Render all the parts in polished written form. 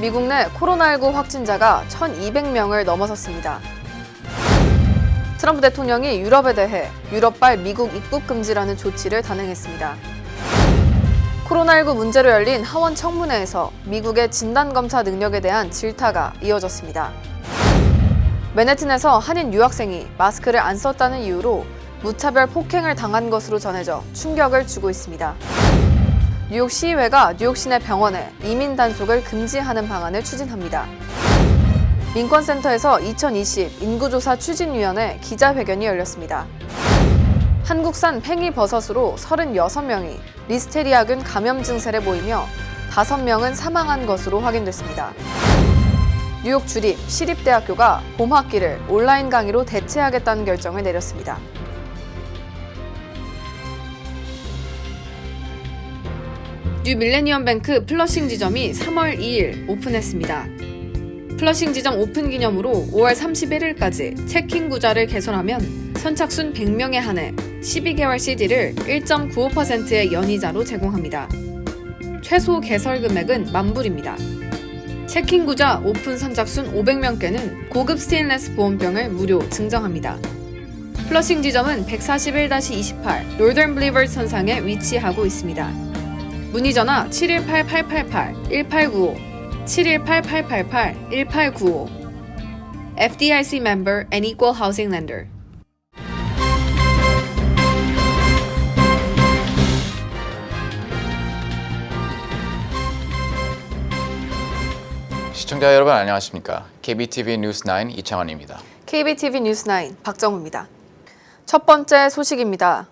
미국 내 코로나19 확진자가 1,200명을 넘어섰습니다. 트럼프 대통령이 유럽에 대해 유럽발 미국 입국 금지라는 조치를 단행했습니다. 코로나19 문제로 열린 하원 청문회에서 미국의 진단검사 능력에 대한 질타가 이어졌습니다. 맨해튼에서 한인 유학생이 마스크를 안 썼다는 이유로 무차별 폭행을 당한 것으로 전해져 충격을 주고 있습니다. 뉴욕 시의회가 뉴욕 시내 병원에 이민 단속을 금지하는 방안을 추진합니다. 민권센터에서 2020 인구조사 추진위원회 기자회견이 열렸습니다. 한국산 팽이버섯으로 36명이 리스테리아균 감염 증세를 보이며 5명은 사망한 것으로 확인됐습니다. 뉴욕 주립 시립대학교가 봄 학기를 온라인 강의로 대체하겠다는 결정을 내렸습니다. 뉴 밀레니엄 뱅크 플러싱 지점이 3월 2일 오픈했습니다. 플러싱 지점 오픈 기념으로 5월 31일까지 체킹 구자를 개설하면 선착순 100명에 한해 12개월 CD를 1.95%의 연이자로 제공합니다. 최소 개설 금액은 $10,000입니다. 체킹 구자 오픈 선착순 500명께는 고급 스테인레스 보온병을 무료 증정합니다. 플러싱 지점은 141-28 노던 블리버드 선상에 위치하고 있습니다. 문의 전화 718-888-1895, 718-888-1895. FDIC member and equal housing lender. 시청자 여러분 안녕하십니까? KBTV 뉴스9 이창원입니다. KBTV 뉴스9 박정우입니다. 첫 번째 소식입니다.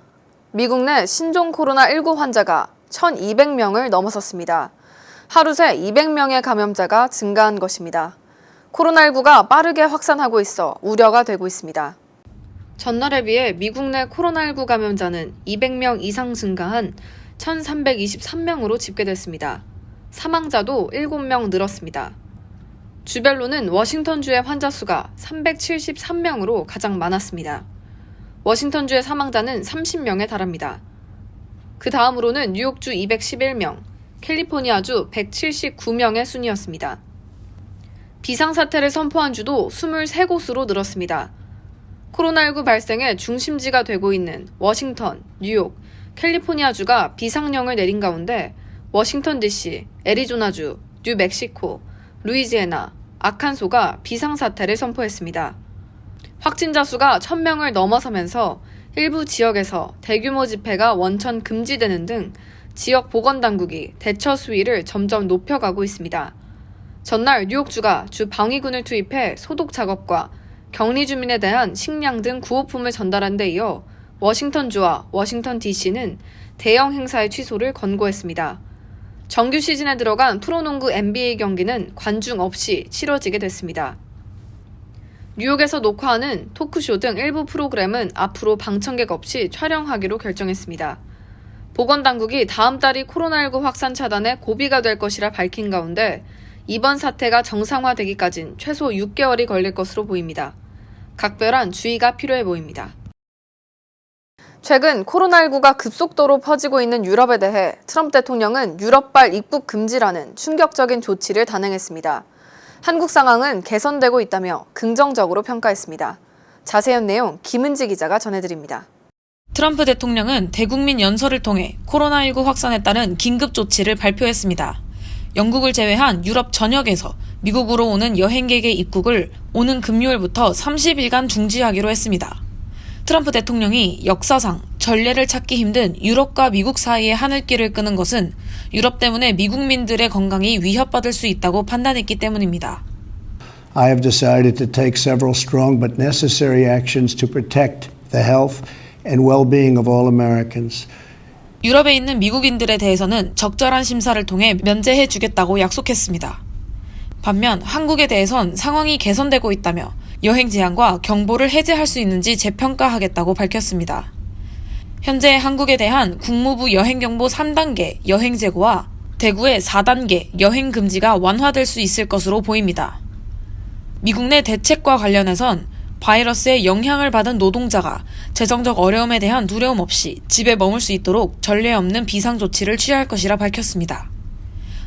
미국 내 신종 코로나19 환자가 1,200명을 넘어섰습니다. 하루 새 200명의 감염자가 증가한 것입니다. 코로나19가 빠르게 확산하고 있어 우려가 되고 있습니다. 전날에 비해 미국 내 코로나19 감염자는 200명 이상 증가한 1,323명으로 집계됐습니다. 사망자도 7명 늘었습니다. 주별로는 워싱턴주의 환자 수가 373명으로 가장 많았습니다. 워싱턴주의 사망자는 30명에 달합니다. 그 다음으로는 뉴욕주 211명, 캘리포니아주 179명의 순이었습니다. 비상사태를 선포한 주도 23곳으로 늘었습니다. 코로나19 발생의 중심지가 되고 있는 워싱턴, 뉴욕, 캘리포니아주가 비상령을 내린 가운데 워싱턴 DC, 애리조나주, 뉴멕시코, 루이지애나, 아칸소가 비상사태를 선포했습니다. 확진자 수가 1,000명을 넘어서면서 일부 지역에서 대규모 집회가 원천 금지되는 등 지역 보건당국이 대처 수위를 점점 높여가고 있습니다. 전날 뉴욕주가 주 방위군을 투입해 소독 작업과 격리 주민에 대한 식량 등 구호품을 전달한 데 이어 워싱턴주와 워싱턴 DC는 대형 행사의 취소를 권고했습니다. 정규 시즌에 들어간 프로농구 NBA 경기는 관중 없이 치러지게 됐습니다. 뉴욕에서 녹화하는 토크쇼 등 일부 프로그램은 앞으로 방청객 없이 촬영하기로 결정했습니다. 보건당국이 다음 달이 코로나19 확산 차단에 고비가 될 것이라 밝힌 가운데 이번 사태가 정상화되기까진 최소 6개월이 걸릴 것으로 보입니다. 각별한 주의가 필요해 보입니다. 최근 코로나19가 급속도로 퍼지고 있는 유럽에 대해 트럼프 대통령은 유럽발 입국 금지라는 충격적인 조치를 단행했습니다. 한국 상황은 개선되고 있다며 긍정적으로 평가했습니다. 자세한 내용 김은지 기자가 전해드립니다. 트럼프 대통령은 대국민 연설을 통해 코로나19 확산에 따른 긴급 조치를 발표했습니다. 영국을 제외한 유럽 전역에서 미국으로 오는 여행객의 입국을 오는 금요일부터 30일간 중지하기로 했습니다. 트럼프 대통령이 역사상 전례를 찾기 힘든 유럽과 미국 사이의 하늘길을 끄는 것은 유럽 때문에 미국민들의 건강이 위협받을 수 있다고 판단했기 때문입니다. I have decided to take several strong but necessary actions to protect the health and well-being of all Americans. 유럽에 있는 미국인들에 대해서는 적절한 심사를 통해 면제해 주겠다고 약속했습니다. 반면 한국에 대해선 상황이 개선되고 있다며 여행 제한과 경보를 해제할 수 있는지 재평가하겠다고 밝혔습니다. 현재 한국에 대한 국무부 여행경보 3단계 여행 제고와 대구의 4단계 여행 금지가 완화될 수 있을 것으로 보입니다. 미국 내 대책과 관련해선 바이러스의 영향을 받은 노동자가 재정적 어려움에 대한 두려움 없이 집에 머물 수 있도록 전례 없는 비상조치를 취할 것이라 밝혔습니다.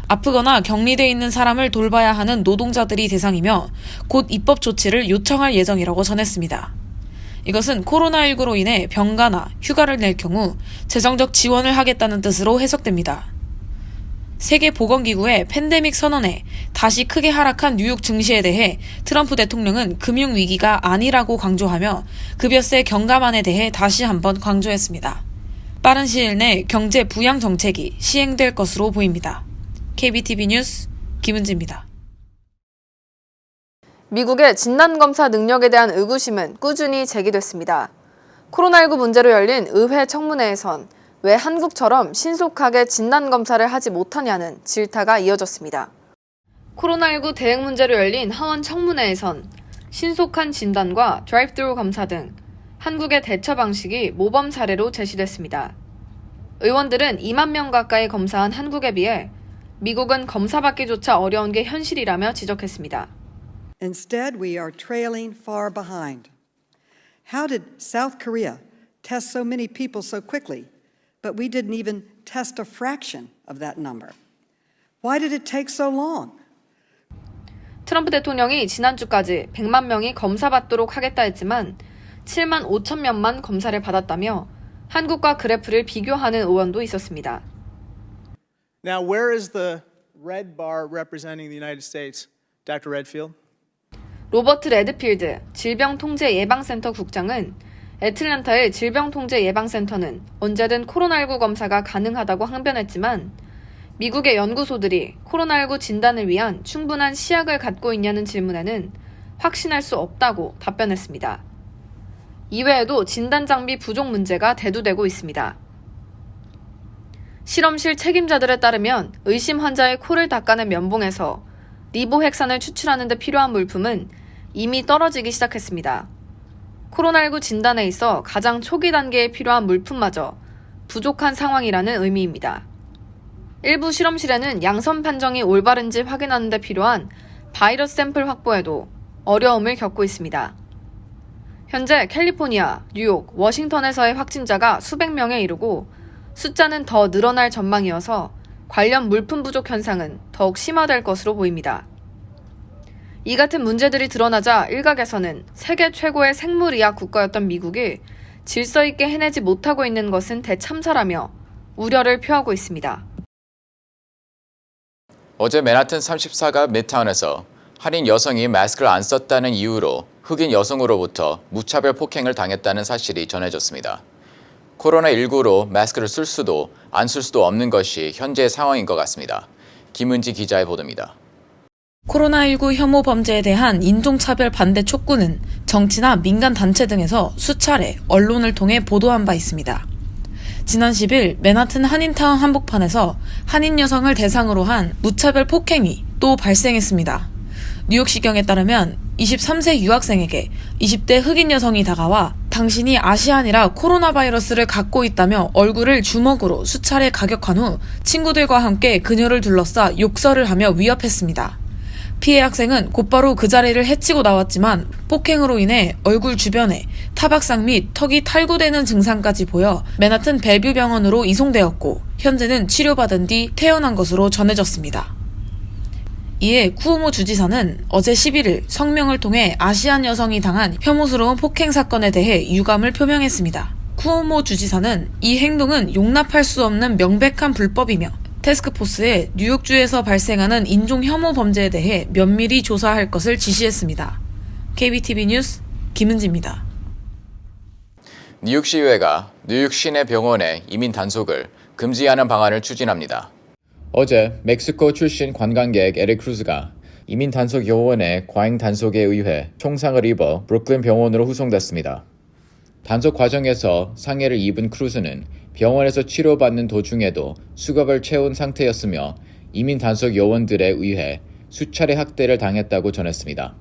아프거나 격리돼 있는 사람을 돌봐야 하는 노동자들이 대상이며 곧 입법 조치를 요청할 예정이라고 전했습니다. 이것은 코로나19로 인해 병가나 휴가를 낼 경우 재정적 지원을 하겠다는 뜻으로 해석됩니다. 세계보건기구의 팬데믹 선언에 다시 크게 하락한 뉴욕 증시에 대해 트럼프 대통령은 금융위기가 아니라고 강조하며 급여세 경감안에 대해 다시 한번 강조했습니다. 빠른 시일 내 경제 부양 정책이 시행될 것으로 보입니다. KBTV 뉴스 김은지입니다. 미국의 진단검사 능력에 대한 의구심은 꾸준히 제기됐습니다. 코로나19 문제로 열린 의회 청문회에선 왜 한국처럼 신속하게 진단검사를 하지 못하냐는 질타가 이어졌습니다. 코로나19 대응 문제로 열린 하원 청문회에선 신속한 진단과 드라이브스루 검사 등 한국의 대처 방식이 모범 사례로 제시됐습니다. 의원들은 2만 명 가까이 검사한 한국에 비해 미국은 검사받기조차 어려운 게 현실이라며 지적했습니다. Instead, we are trailing far behind. How did South Korea test so many people so quickly, but we didn't even test a fraction of that number? Why did it take so long? 트럼프 대통령이 지난주까지 100만 명이 검사받도록 하겠다 했지만 7만 5천 명만 검사를 받았다며 한국과 그래프를 비교하는 의원도 있었습니다. Now, where is the red bar representing the United States, Dr. Redfield? 로버트 레드필드 질병통제예방센터 국장은 애틀랜타의 질병통제예방센터는 언제든 코로나19 검사가 가능하다고 항변했지만 미국의 연구소들이 코로나19 진단을 위한 충분한 시약을 갖고 있냐는 질문에는 확신할 수 없다고 답변했습니다. 이외에도 진단 장비 부족 문제가 대두되고 있습니다. 실험실 책임자들에 따르면 의심 환자의 코를 닦아낸 면봉에서 리보핵산을 추출하는 데 필요한 물품은 이미 떨어지기 시작했습니다. 코로나19 진단에 있어 가장 초기 단계에 필요한 물품마저 부족한 상황이라는 의미입니다. 일부 실험실에는 양성 판정이 올바른지 확인하는 데 필요한 바이러스 샘플 확보에도 어려움을 겪고 있습니다. 현재 캘리포니아, 뉴욕, 워싱턴에서의 확진자가 수백 명에 이르고 숫자는 더 늘어날 전망이어서 관련 물품 부족 현상은 더욱 심화될 것으로 보입니다. 이 같은 문제들이 드러나자 일각에서는 세계 최고의 생물의학 국가였던 미국이 질서 있게 해내지 못하고 있는 것은 대참사라며 우려를 표하고 있습니다. 어제 맨하튼 34가 미드타운에서 한인 여성이 마스크를 안 썼다는 이유로 흑인 여성으로부터 무차별 폭행을 당했다는 사실이 전해졌습니다. 코로나19로 마스크를 쓸 수도 안 쓸 수도 없는 것이 현재의 상황인 것 같습니다. 김은지 기자의 보도입니다. 코로나19 혐오 범죄에 대한 인종차별 반대 촉구는 정치나 민간 단체 등에서 수차례 언론을 통해 보도한 바 있습니다. 지난 10일 맨하튼 한인타운 한복판에서 한인 여성을 대상으로 한 무차별 폭행이 또 발생했습니다. 뉴욕시경에 따르면 23세 유학생에게 20대 흑인 여성이 다가와 당신이 아시안이라 코로나 바이러스를 갖고 있다며 얼굴을 주먹으로 수차례 가격한 후 친구들과 함께 그녀를 둘러싸 욕설을 하며 위협했습니다. 피해 학생은 곧바로 그 자리를 해치고 나왔지만 폭행으로 인해 얼굴 주변에 타박상 및 턱이 탈구되는 증상까지 보여 맨하튼 벨뷰 병원으로 이송되었고 현재는 치료받은 뒤 퇴원한 것으로 전해졌습니다. 이에 쿠오모 주지사는 어제 11일 성명을 통해 아시안 여성이 당한 혐오스러운 폭행 사건에 대해 유감을 표명했습니다. 쿠오모 주지사는 이 행동은 용납할 수 없는 명백한 불법이며 태스크포스에 뉴욕주에서 발생하는 인종 혐오 범죄에 대해 면밀히 조사할 것을 지시했습니다. KBTV 뉴스 김은지입니다. 뉴욕시의회가 뉴욕 시내 병원의 이민 단속을 금지하는 방안을 추진합니다. 어제 멕시코 출신 관광객 에릭 크루즈가 이민 단속 요원의 과잉 단속에 의해 총상을 입어 브루클린 병원으로 후송됐습니다. 단속 과정에서 상해를 입은 크루즈는 병원에서 치료받는 도중에도 수갑을 채운 상태였으며 이민 단속 요원들에 의해 수차례 학대를 당했다고 전했습니다.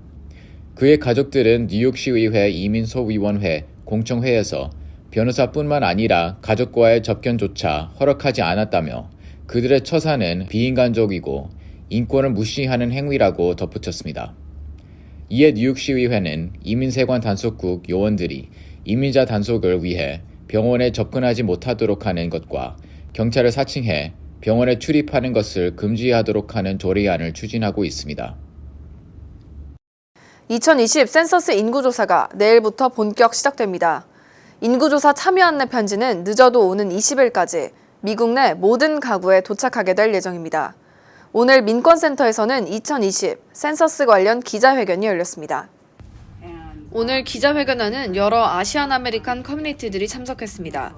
그의 가족들은 뉴욕시의회 이민소위원회 공청회에서 변호사뿐만 아니라 가족과의 접견조차 허락하지 않았다며 그들의 처사는 비인간적이고 인권을 무시하는 행위라고 덧붙였습니다. 이에 뉴욕시의회는 이민세관 단속국 요원들이 이민자 단속을 위해 병원에 접근하지 못하도록 하는 것과 경찰을 사칭해 병원에 출입하는 것을 금지하도록 하는 조례안을 추진하고 있습니다. 2020 센서스 인구조사가 내일부터 본격 시작됩니다. 인구조사 참여 안내 편지는 늦어도 오는 20일까지 미국 내 모든 가구에 도착하게 될 예정입니다. 오늘 민권센터에서는 2020 센서스 관련 기자회견이 열렸습니다. 오늘 기자회견에는 여러 아시안 아메리칸 커뮤니티들이 참석했습니다.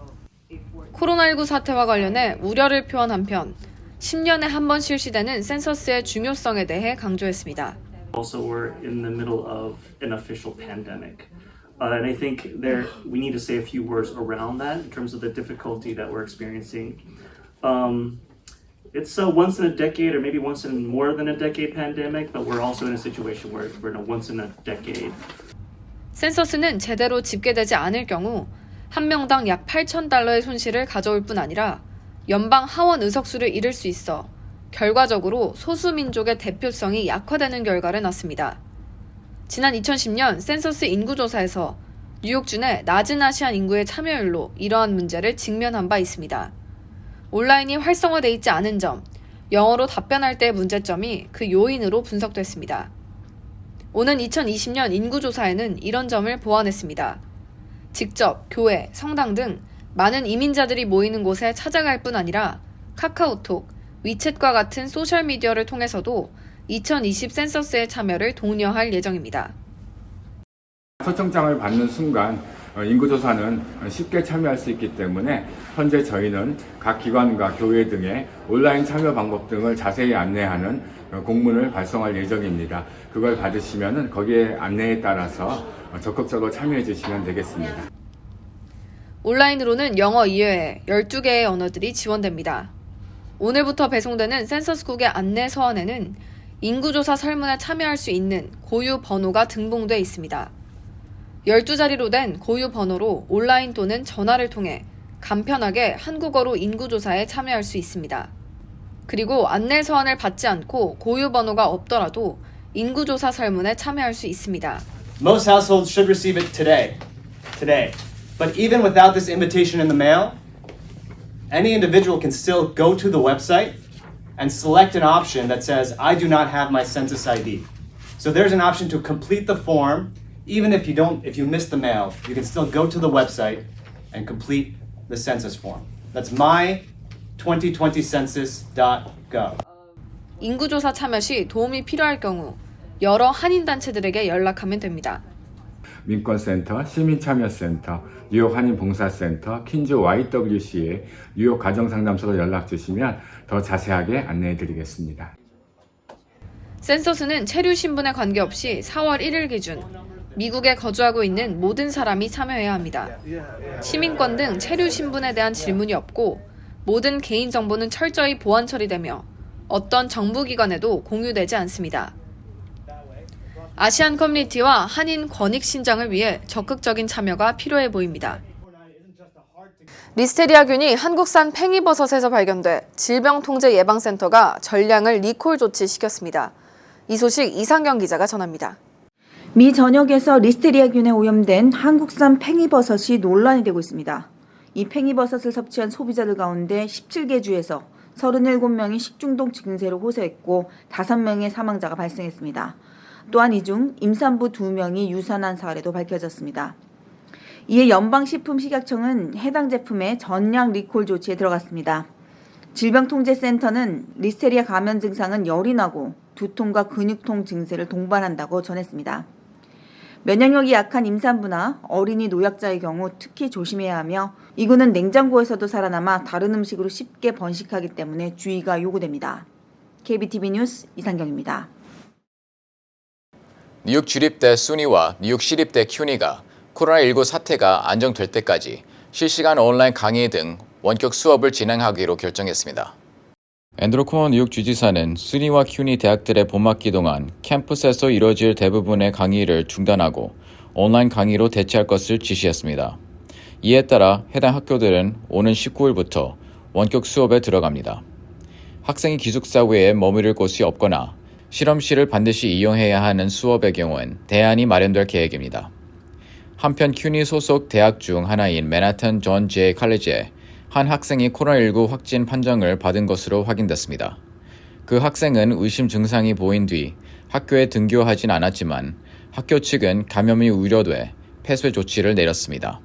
코로나19 사태와 관련해 우려를 표한 한편 10년에 한 번 실시되는 센서스의 중요성에 대해 강조했습니다. Also, we're in the middle of an official pandemic. And I think we need to say a few words around that in terms of the difficulty that we're experiencing. It's a once in a decade or maybe once in more than a decade pandemic, but we're also in a situation where we're in a once in a decade. 센서스는 제대로 집계되지 않을 경우 한 명당 약 $8,000의 손실을 가져올 뿐 아니라 연방 하원 의석수를 잃을 수 있어 결과적으로 소수민족의 대표성이 약화되는 결과를 낳습니다. 지난 2010년 센서스 인구조사에서 뉴욕주 내 낮은 아시안 인구의 참여율로 이러한 문제를 직면한 바 있습니다. 온라인이 활성화돼 있지 않은 점, 영어로 답변할 때의 문제점이 그 요인으로 분석됐습니다. 오는 2020년 인구조사에는 이런 점을 보완했습니다. 직접 교회, 성당 등 많은 이민자들이 모이는 곳에 찾아갈 뿐 아니라 카카오톡, 위챗과 같은 소셜미디어를 통해서도 2020 센서스의 참여를 독려할 예정입니다. 초청장을 받는 순간 인구조사는 쉽게 참여할 수 있기 때문에 현재 저희는 각 기관과 교회 등의 온라인 참여 방법 등을 자세히 안내하는 공문을 발송할 예정입니다. 그걸 받으시면 거기에 안내에 따라서 적극적으로 참여해 주시면 되겠습니다. 온라인으로는 영어 이외에 12개의 언어들이 지원됩니다. 오늘부터 배송되는 센서스국의 안내 서한에는 인구조사 설문에 참여할 수 있는 고유 번호가 등봉돼 있습니다. 12자리로 된 고유 번호로 온라인 또는 전화를 통해 간편하게 한국어로 인구조사에 참여할 수 있습니다. 그리고 안내 서한을 받지 않고 고유 번호가 없더라도 인구조사 설문에 참여할 수 있습니다. Most households should receive it today. But even without this invitation in the mail, any individual can still go to the website and select an option that says, I do not have my census ID. So there's an option to complete the form. Even if you miss the mail, you can still go to the website and complete the census form. That's my2020census.gov. 인구조사 참여 시 도움이 필요할 경우 여러 한인단체들에게 연락하면 됩니다. 민권센터, 시민참여센터, 뉴욕 한인봉사센터, 퀸즈 YWCA, 뉴욕 가정상담소로 연락 주시면 더 자세하게 안내해 드리겠습니다. 센서스는 체류 신분에 관계없이 4월 1일 기준 미국에 거주하고 있는 모든 사람이 참여해야 합니다. 시민권 등 체류 신분에 대한 질문이 없고 모든 개인 정보는 철저히 보안 처리되며 어떤 정부기관에도 공유되지 않습니다. 아시안 커뮤니티와 한인 권익 신장을 위해 적극적인 참여가 필요해 보입니다. 리스테리아균이 한국산 팽이버섯에서 발견돼 질병통제예방센터가 전량을 리콜 조치시켰습니다. 이 소식 이상경 기자가 전합니다. 미 전역에서 리스테리아균에 오염된 한국산 팽이버섯이 논란이 되고 있습니다. 이 팽이버섯을 섭취한 소비자들 가운데 17개 주에서 37명이 식중독 증세로 호소했고 5명의 사망자가 발생했습니다. 또한 이 중 임산부 2명이 유산한 사례도 밝혀졌습니다. 이에 연방식품식약청은 해당 제품의 전량 리콜 조치에 들어갔습니다. 질병통제센터는 리스테리아 감염 증상은 열이 나고 두통과 근육통 증세를 동반한다고 전했습니다. 면역력이 약한 임산부나 어린이 노약자의 경우 특히 조심해야 하며 이구는 냉장고에서도 살아남아 다른 음식으로 쉽게 번식하기 때문에 주의가 요구됩니다. KBTV 뉴스 이상경입니다. 뉴욕 주립대 수니와 뉴욕 시립대 큐니가 코로나19 사태가 안정될 때까지 실시간 온라인 강의 등 원격 수업을 진행하기로 결정했습니다. 앤드루 쿠어 뉴욕 주지사는 수니와 큐니 대학들의 봄학기 동안 캠퍼스에서 이뤄질 대부분의 강의를 중단하고 온라인 강의로 대체할 것을 지시했습니다. 이에 따라 해당 학교들은 오는 19일부터 원격 수업에 들어갑니다. 학생이 기숙사 외에 머무를 곳이 없거나 실험실을 반드시 이용해야 하는 수업의 경우엔 대안이 마련될 계획입니다. 한편 큐니 소속 대학 중 하나인 맨하탄 존 J 칼리지에 한 학생이 코로나19 확진 판정을 받은 것으로 확인됐습니다. 그 학생은 의심 증상이 보인 뒤 학교에 등교하진 않았지만 학교 측은 감염이 우려돼 폐쇄 조치를 내렸습니다.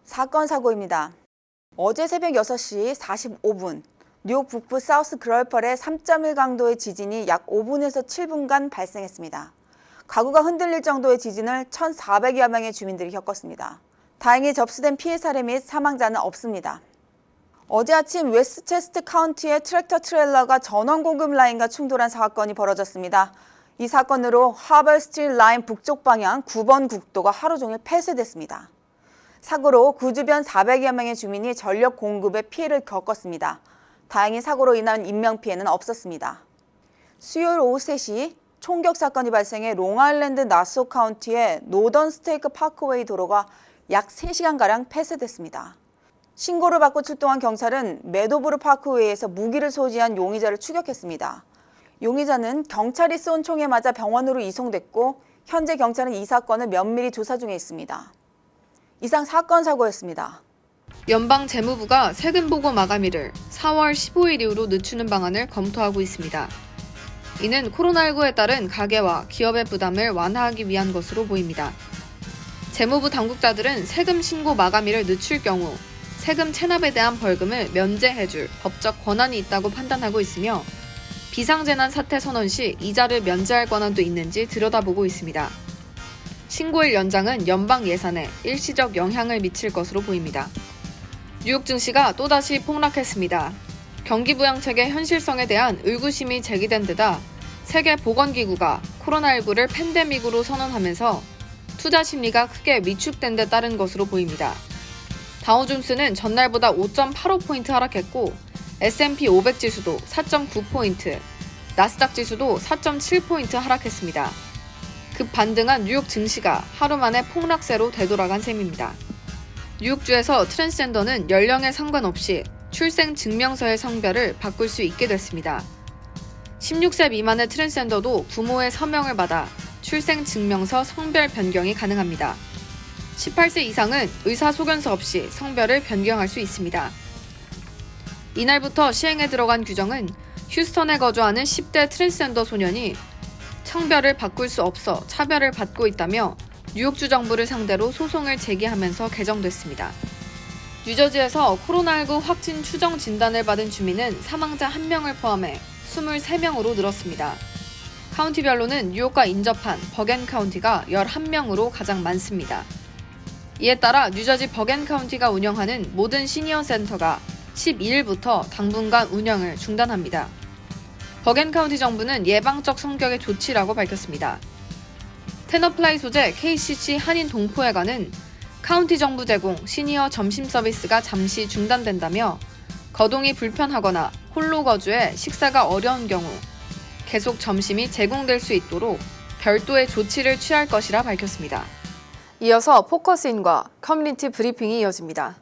사건 사고입니다. 어제 새벽 6시 45분 뉴욕 북부 사우스 그럴펄의 3.1 강도의 지진이 약 5분에서 7분간 발생했습니다. 가구가 흔들릴 정도의 지진을 1,400여 명의 주민들이 겪었습니다. 다행히 접수된 피해 사례 및 사망자는 없습니다. 어제 아침 웨스트체스트 카운티의 트랙터 트레일러가 전원 공급 라인과 충돌한 사건이 벌어졌습니다. 이 사건으로 하버 스트리트 라인 북쪽 방향 9번 국도가 하루 종일 폐쇄됐습니다. 사고로 그 주변 400여 명의 주민이 전력 공급에 피해를 겪었습니다. 다행히 사고로 인한 인명피해는 없었습니다. 수요일 오후 3시 총격 사건이 발생해 롱아일랜드 나소 카운티의 노던 스테이크 파크웨이 도로가 약 3시간가량 폐쇄됐습니다. 신고를 받고 출동한 경찰은 메도브루 파크웨이에서 무기를 소지한 용의자를 추격했습니다. 용의자는 경찰이 쏜 총에 맞아 병원으로 이송됐고 현재 경찰은 이 사건을 면밀히 조사 중에 있습니다. 이상 사건 사고였습니다. 연방 재무부가 세금 보고 마감일을 4월 15일 이후로 늦추는 방안을 검토하고 있습니다. 이는 코로나19에 따른 가계와 기업의 부담을 완화하기 위한 것으로 보입니다. 재무부 당국자들은 세금 신고 마감일을 늦출 경우 세금 체납에 대한 벌금을 면제해줄 법적 권한이 있다고 판단하고 있으며 비상재난 사태 선언 시 이자를 면제할 권한도 있는지 들여다보고 있습니다. 신고일 연장은 연방 예산에 일시적 영향을 미칠 것으로 보입니다. 뉴욕 증시가 또다시 폭락했습니다. 경기부양책의 현실성에 대한 의구심이 제기된 데다 세계보건기구가 코로나19를 팬데믹으로 선언하면서 투자 심리가 크게 위축된 데 따른 것으로 보입니다. 다우존스는 전날보다 5.85포인트 하락했고 S&P 500 지수도 4.9포인트, 나스닥 지수도 4.7포인트 하락했습니다. 급 반등한 뉴욕 증시가 하루 만에 폭락세로 되돌아간 셈입니다. 뉴욕주에서 트랜스젠더는 연령에 상관없이 출생 증명서의 성별을 바꿀 수 있게 됐습니다. 16세 미만의 트랜스젠더도 부모의 서명을 받아 출생 증명서 성별 변경이 가능합니다. 18세 이상은 의사소견서 없이 성별을 변경할 수 있습니다. 이날부터 시행에 들어간 규정은 휴스턴에 거주하는 10대 트랜스젠더 소년이 성별을 바꿀 수 없어 차별을 받고 있다며 뉴욕주 정부를 상대로 소송을 제기하면서 개정됐습니다. 뉴저지에서 코로나19 확진 추정 진단을 받은 주민은 사망자 1명을 포함해 23명으로 늘었습니다. 카운티별로는 뉴욕과 인접한 버겐 카운티가 11명으로 가장 많습니다. 이에 따라 뉴저지 버겐 카운티가 운영하는 모든 시니어 센터가 12일부터 당분간 운영을 중단합니다. 버겐 카운티 정부는 예방적 성격의 조치라고 밝혔습니다. 테너플라이 소재 KCC 한인 동포회관은 카운티 정부 제공 시니어 점심 서비스가 잠시 중단된다며 거동이 불편하거나 홀로 거주해 식사가 어려운 경우 계속 점심이 제공될 수 있도록 별도의 조치를 취할 것이라 밝혔습니다. 이어서 포커스인과 커뮤니티 브리핑이 이어집니다.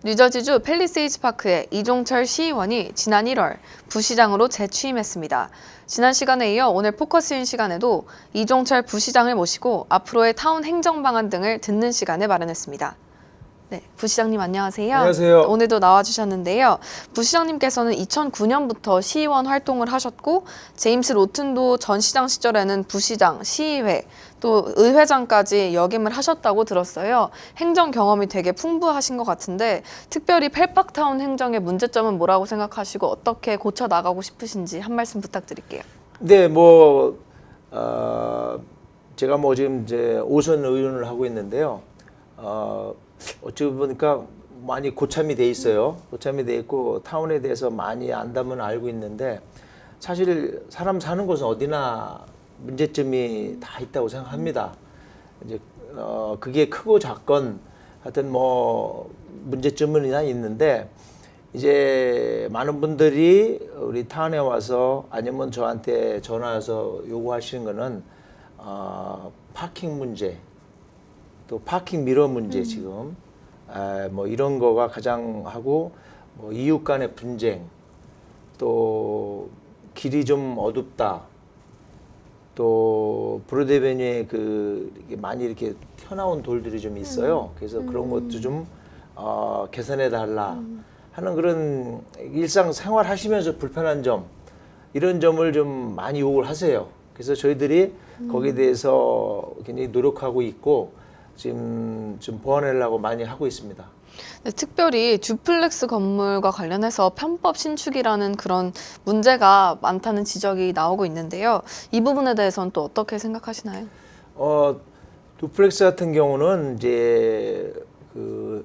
뉴저지주 팰리세이즈 파크의 이종철 시의원이 지난 1월 부시장으로 재취임했습니다. 지난 시간에 이어 오늘 포커스인 시간에도 이종철 부시장을 모시고 앞으로의 타운 행정 방안 등을 듣는 시간을 마련했습니다. 네, 부시장님 안녕하세요. 안녕하세요. 오늘도 나와주셨는데요. 부시장님께서는 2009년부터 시의원 활동을 하셨고 제임스 로튼도 전 시장 시절에는 부시장, 시의회, 또 의회장까지 역임을 하셨다고 들었어요. 행정 경험이 되게 풍부하신 것 같은데 특별히 펠팍타운 행정의 문제점은 뭐라고 생각하시고 어떻게 고쳐나가고 싶으신지 한 말씀 부탁드릴게요. 네, 제가 지금 이제 5선 의원을 하고 있는데요. 어찌 보니까 많이 고참이 돼 있어요. 고참이 돼 있고 타운에 대해서 많이 안다면 알고 있는데 사실 사람 사는 곳은 어디나 문제점이 다 있다고 생각합니다. 이제 그게 크고 작건 하여튼 문제점은 있는데 이제 많은 분들이 우리 타운에 와서 아니면 저한테 전화해서 요구하시는 거는 파킹 문제, 또 파킹 미러 문제 지금 뭐 이런 거가 가장 하고 뭐 이웃 간의 분쟁, 또 길이 좀 어둡다, 또 브로드베뉴에 이렇게 많이 이렇게 튀어나온 돌들이 좀 있어요. 그래서 그런 것도 좀 개선해 달라 하는 그런 일상 생활 하시면서 불편한 점, 이런 점을 좀 많이 요구를 하세요. 그래서 저희들이 거기에 대해서 굉장히 노력하고 있고 지금 좀 보완하려고 많이 하고 있습니다. 네, 특별히 듀플렉스 건물과 관련해서 편법 신축이라는 그런 문제가 많다는 지적이 나오고 있는데요. 이 부분에 대해서는 또 어떻게 생각하시나요? 듀플렉스 같은 경우는 이제 그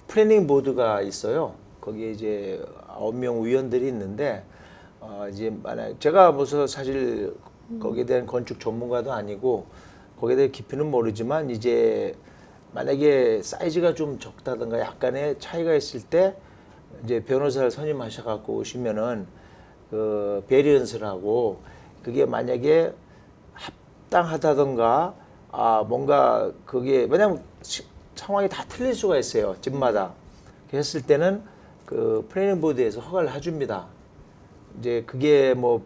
플래닝 보드가 있어요. 거기에 이제 9명 위원들이 있는데 이제 만약 제가 무슨 사실 거기에 대한 건축 전문가도 아니고 거기에 대한 깊이는 모르지만 이제 만약에 사이즈가 좀 적다든가 약간의 차이가 있을 때 이제 변호사를 선임하셔 갖고 오시면은 그 베리언스를 하고 그게 만약에 합당하다든가 뭔가 그게 왜냐면 상황이 다 틀릴 수가 있어요. 집마다. 그랬을 때는 그 플래닝 보드에서 허가를 해줍니다. 이제 그게 뭐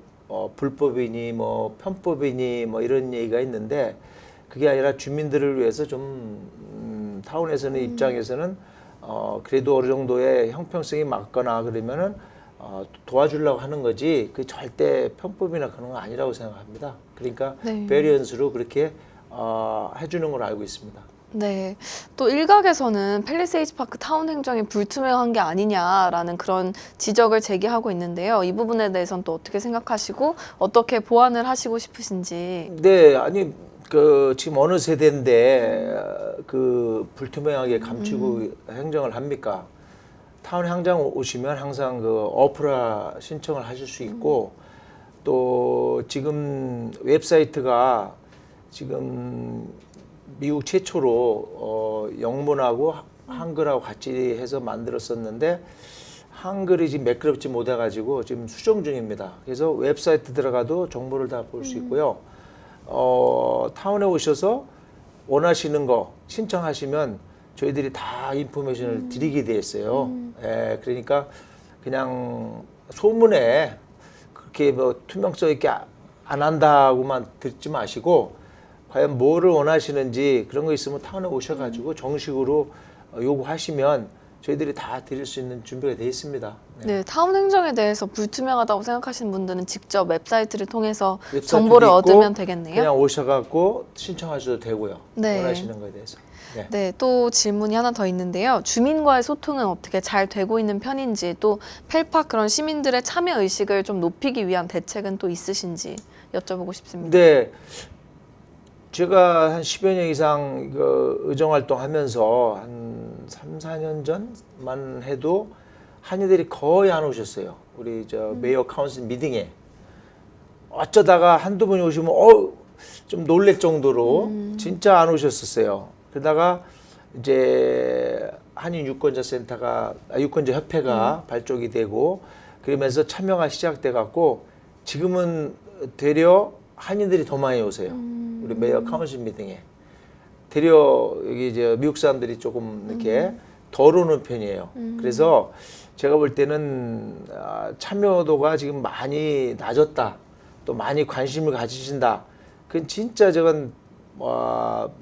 불법이니 뭐 편법이니 뭐 이런 얘기가 있는데 그게 아니라 주민들을 위해서 좀 타운에서는 입장에서는 그래도 어느 정도의 형평성이 맞거나 그러면은 도와주려고 하는 거지 그 절대 편법이나 그런 건 아니라고 생각합니다. 그러니까 네. 베리언스로 그렇게 해주는 걸 알고 있습니다. 네. 또 일각에서는 팰리세이드 파크 타운 행정이 불투명한 게 아니냐라는 그런 지적을 제기하고 있는데요. 이 부분에 대해서는 또 어떻게 생각하시고 어떻게 보완을 하시고 싶으신지. 네, 아니 그 지금 어느 세대인데 그 불투명하게 감추고 행정을 합니까? 타운 행정 오시면 항상 그 어프라 신청을 하실 수 있고 또 지금 웹사이트가 지금 미국 최초로 영문하고 한글하고 같이 해서 만들었었는데 한글이 지금 매끄럽지 못해가지고 지금 수정 중입니다. 그래서 웹사이트 들어가도 정보를 다 볼 수 있고요. 타운에 오셔서 원하시는 거 신청하시면 저희들이 다 인포메이션을 드리게 돼 있어요. 예, 그러니까 그냥 소문에 그렇게 뭐 투명성 있게 안 한다고만 듣지 마시고 과연 뭐를 원하시는지 그런 거 있으면 타운에 오셔가지고 정식으로 요구하시면 저희들이 다 드릴 수 있는 준비가 돼 있습니다. 네, 타운 행정에 대해서 불투명하다고 생각하시는 분들은 직접 웹사이트를 통해서 웹사이트도 정보를 있고 얻으면 되겠네요. 그냥 오셔갖고 신청하셔도 되고요. 네. 원하시는 거에 대해서. 네. 네, 또 질문이 하나 더 있는데요. 주민과의 소통은 어떻게 잘 되고 있는 편인지, 또 펠팍 그런 시민들의 참여 의식을 좀 높이기 위한 대책은 또 있으신지 여쭤보고 싶습니다. 네. 제가 한 10여 년 이상 의정 활동하면서 한 3, 4년 전만 해도 한의들이 거의 안 오셨어요. 우리 메이어 카운슬 미팅에. 어쩌다가 한두 분이 오시면 좀 놀랄 정도로 진짜 안 오셨었어요. 그러다가 이제 한인 유권자 센터가 유권자 협회가 발족이 되고 그러면서 참여가 시작돼 갖고 지금은 되려 한인들이 더 많이 오세요. 우리 메이어 카운슬 미팅에. 되려 여기 이제 미국 사람들이 조금 이렇게 덜 오는 편이에요. 그래서 제가 볼 때는 참여도가 지금 많이 낮았다. 또 많이 관심을 가지신다. 그건 진짜 제가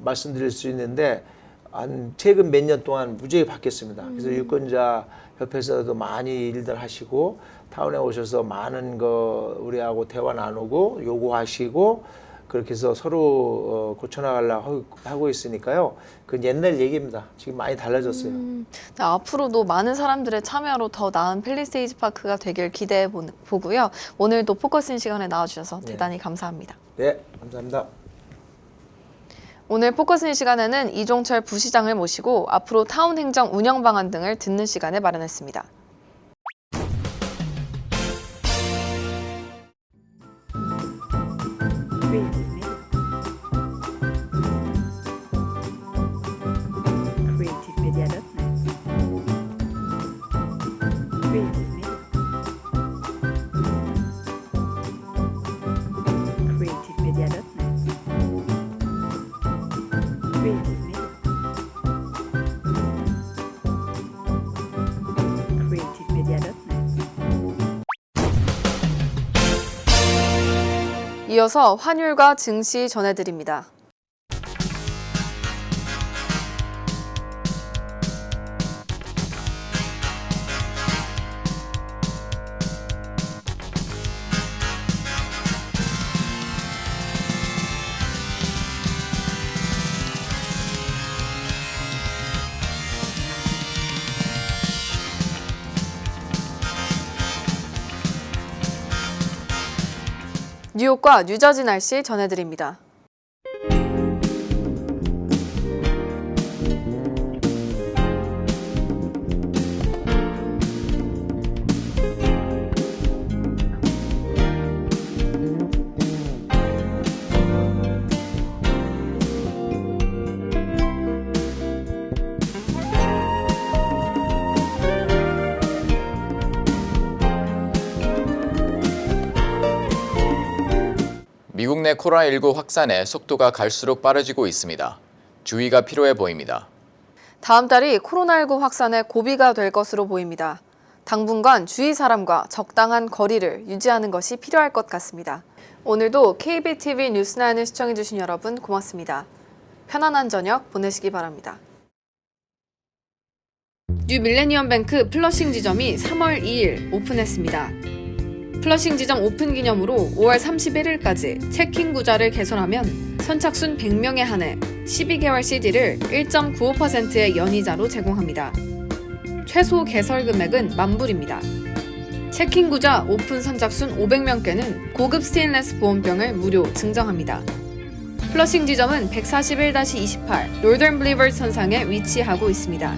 말씀드릴 수 있는데 한 최근 몇 년 동안 무지하게 바뀌었습니다. 그래서 유권자 협회에서도 많이 일들 하시고 타운에 오셔서 많은 거 우리하고 대화 나누고 요구하시고 그렇게 해서 서로 고쳐나가려고 하고 있으니까요. 그건 옛날 얘기입니다. 지금 많이 달라졌어요. 네, 앞으로도 많은 사람들의 참여로 더 나은 팰리세이드 파크가 되길 기대해 보고요. 오늘도 포커스인 시간에 나와주셔서 대단히 감사합니다. 네, 감사합니다. 오늘 포커스인 시간에는 이종철 부시장을 모시고 앞으로 타운 행정 운영 방안 등을 듣는 시간을 마련했습니다. 이어서 환율과 증시 전해드립니다. 뉴욕과 뉴저지 날씨 전해드립니다. 미국 내 코로나19 확산의 속도가 갈수록 빠르지고 있습니다. 주의가 필요해 보입니다. 다음 달이 코로나19 확산의 고비가 될 것으로 보입니다. 당분간 주위 사람과 적당한 거리를 유지하는 것이 필요할 것 같습니다. 오늘도 KBTV 뉴스9을 시청해주신 여러분 고맙습니다. 편안한 저녁 보내시기 바랍니다. 뉴 밀레니엄 뱅크 플러싱 지점이 3월 2일 오픈했습니다. 플러싱 지점 오픈 기념으로 5월 31일까지 체킹 구자를 개설하면 선착순 100명에 한해 12개월 CD를 1.95%의 연이자로 제공합니다. 최소 개설 금액은 $10,000입니다. 체킹 구자 오픈 선착순 500명께는 고급 스테인레스 보온병을 무료 증정합니다. 플러싱 지점은 141-28 노던 블리버드 선상에 위치하고 있습니다.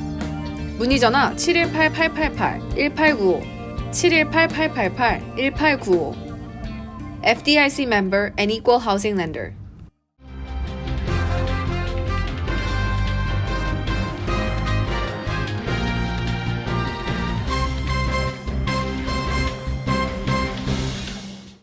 문의 전화 718-888-1895 718-888-1895 FDIC member and equal housing lender.